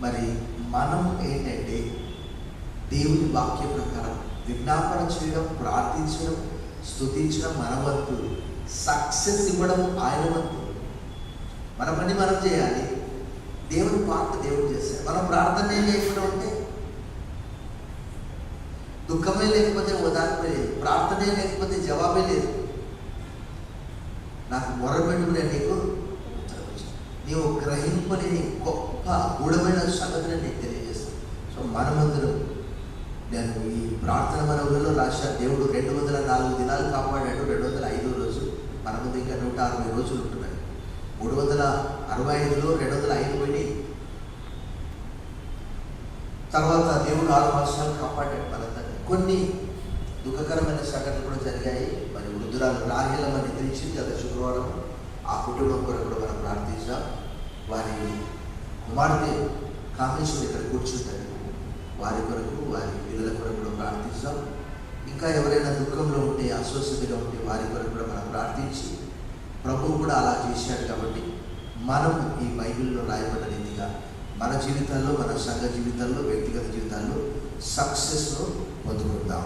మరి మనం ఏంటంటే దేవుని వాక్య ప్రకారం విజ్ఞాపన చేయడం, ప్రార్థించడం, స్తుతించడం మన వంతు, సక్సెస్ ఇవ్వడం ఆయన వంతు. మన పని మనం చేయాలి, దేవుని పాత్ర దేవుడు చేస్తాడు. మనం ప్రార్థనే లేకుండా ఉంటే, దుఃఖమే లేకపోతే ఓదార్పే లేదు, ప్రార్థనే లేకపోతే జవాబే లేదు. నాకు మొరపెట్టుకునే నీకు నీవు గ్రహింపని గొప్ప గూఢమైన సంగతిని నీకు తెలియజేస్తాను. సో మనమందరం, నేను ఈ ప్రార్థన మన ఊళ్ళో రాశా, దేవుడు 204 దినాలు కాపాడాడు. 205 రోజు, మన ముందు ఇంకా 160 రోజులు ఉంటున్నాయి. 365లో 205 పోయి తర్వాత దేవుడు 6 మాసాలు కాపాడాడు మనందరినీ. కొన్ని దుఃఖకరమైన సంఘటనలు కూడా జరిగాయి. మరి వృద్ధురాలు రాహేలమ్మ నిద్రించింది గత శుక్రవారం. ఆ కుటుంబం కొరకు కూడా మనం ప్రార్థించాం. వారి కుమార్తె కామేశ్వరి ఇక్కడ కూర్చుంటారు, వారి కొరకు, వారి పిల్లల కొరకు కూడా ప్రార్థిస్తాం. ఇంకా ఎవరైనా దుఃఖంలో ఉంటే, అస్వస్థతగా ఉంటే వారి కొరకు కూడా మనం ప్రార్థించి, ప్రభువు కూడా అలా చేశాడు కాబట్టి మనం ఈ బైబిల్లో రాయబడిన రీతిగా మన జీవితాల్లో, మన సంఘ జీవితాల్లో, వ్యక్తిగత జీవితాల్లో సక్సెస్ను పొందుకుందాం.